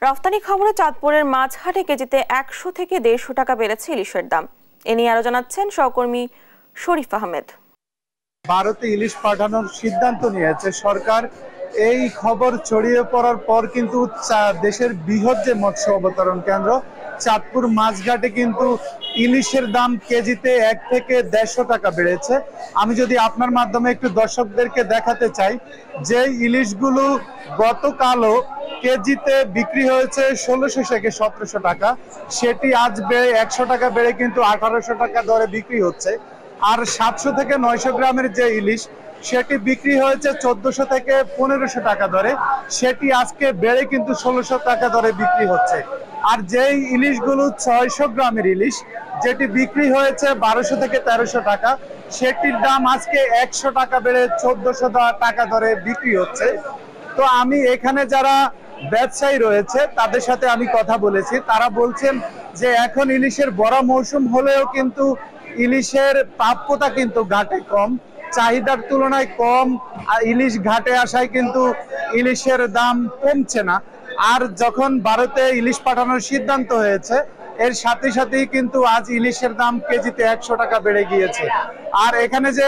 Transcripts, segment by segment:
রফতানি খবরে চাঁদপুরের মাছহাটে কেজিতে ১০০ থেকে ১৫০ টাকা বেড়েছে ইলিশের দাম। এ নিয়ে আরো জানাচ্ছেন সহকর্মী শরীফ আহমেদ। ভারতে ইলিশ পাঠানোর সিদ্ধান্ত নিয়েছে সরকার। এই খবর ছড়িয়ে পড়ার পর কিন্তু দেশের বৃহৎ যে মৎস্য অবতরণ কেন্দ্র চাঁদপুর মাছঘাটে কিন্তু ইলিশের দাম কেজিতে ১ থেকে ১৫০ টাকা বেড়েছে। আমি যদি আপনার মাধ্যমে একটু দর্শকদেরকে দেখাতে চাই, যে ইলিশগুলো গতকালও কেজিতে বিক্রি হয়েছে ১৬০০ থেকে ১৭০০ টাকা, সেটি আজ বেড়ে ১০০ টাকা বেড়ে কিন্তু ১৮০০ টাকা দরে বিক্রি হচ্ছে। আর ৭০০ থেকে ৯০০ গ্রামের যে ইলিশ সেটি বিক্রি হয়েছে ১৪০০ থেকে ১৫০০ টাকা দরে, সেটি আজকে বেড়ে কিন্তু ১৬০০ টাকা দরে বিক্রি হচ্ছে। আর যেই ইলিশগুলো ৬০০ গ্রামের ইলিশ যেটি বিক্রি হয়েছে ১২০০ থেকে ১৩০০ টাকা, সেটির দাম আজকে ১০০ টাকা বেড়ে ১৪০০ টাকা দরে বিক্রি হচ্ছে। তো আমি এখানে যারা ব্যবসায়ী রয়েছে তাদের সাথে আমি কথা বলেছি, তারা বলছেন যে এখন ইলিশের বড় মৌসুম হলেও কিন্তু ইলিশের প্রাপ্যতা কিন্তু ঘাটে কম, চাহিদার তুলনায় কম। ইলিশ ঘাটে আসায় কিন্তু ইলিশের দাম কমছে না। আর যখন ভারতে ইলিশ পাঠানোর সিদ্ধান্ত হয়েছে এর সাথে সাথেই কিন্তু আজ ইলিশের দাম কেজিতে ১০০ টাকা বেড়ে গিয়েছে। আর এখানে যে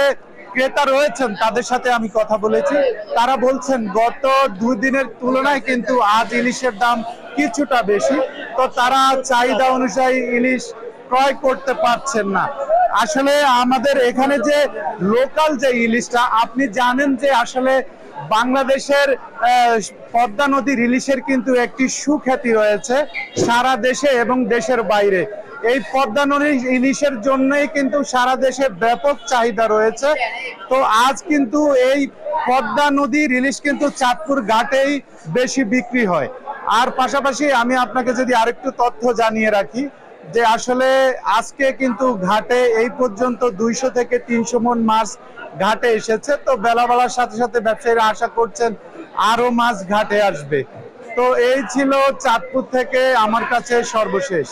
ক্রেতা রয়েছেন তাদের সাথে আমি কথা বলেছি, তারা বলছেন গত ২ দিনের তুলনায় কিন্তু আজ ইলিশের দাম কিছুটা বেশি। তো তারা চাহিদা অনুযায়ী ইলিশ ক্রয় করতে পারছেন না। আসলে আমাদের এখানে যে লোকাল যে ইলিশটা, আপনি জানেন যে আসলে বাংলাদেশের পদ্মা নদীর ইলিশের কিন্তু একটি সুখ্যাতি রয়েছে সারা দেশে এবং দেশের বাইরে। এই পদ্মা নদীর ইলিশের জন্যই কিন্তু সারা দেশে ব্যাপক চাহিদা রয়েছে। তো আজ কিন্তু এই পদ্মা নদীর ইলিশ কিন্তু চাঁদপুর ঘাটেই বেশি বিক্রি হয়। আর পাশাপাশি আমি আপনাকে যদি আরেকটু তথ্য জানিয়ে রাখি যে আসলে আজকে কিন্তু ঘাটে এই পর্যন্ত ২০০ থেকে ৩০০ মণ মাছ ঘাটে এসেছে। তো বেলা বেলার সাথে সাথে ব্যবসায়ীরা আশা করছেন আরো মাছ ঘাটে আসবে। তো এই ছিল চাঁদপুর থেকে আমার কাছে সর্বশেষ।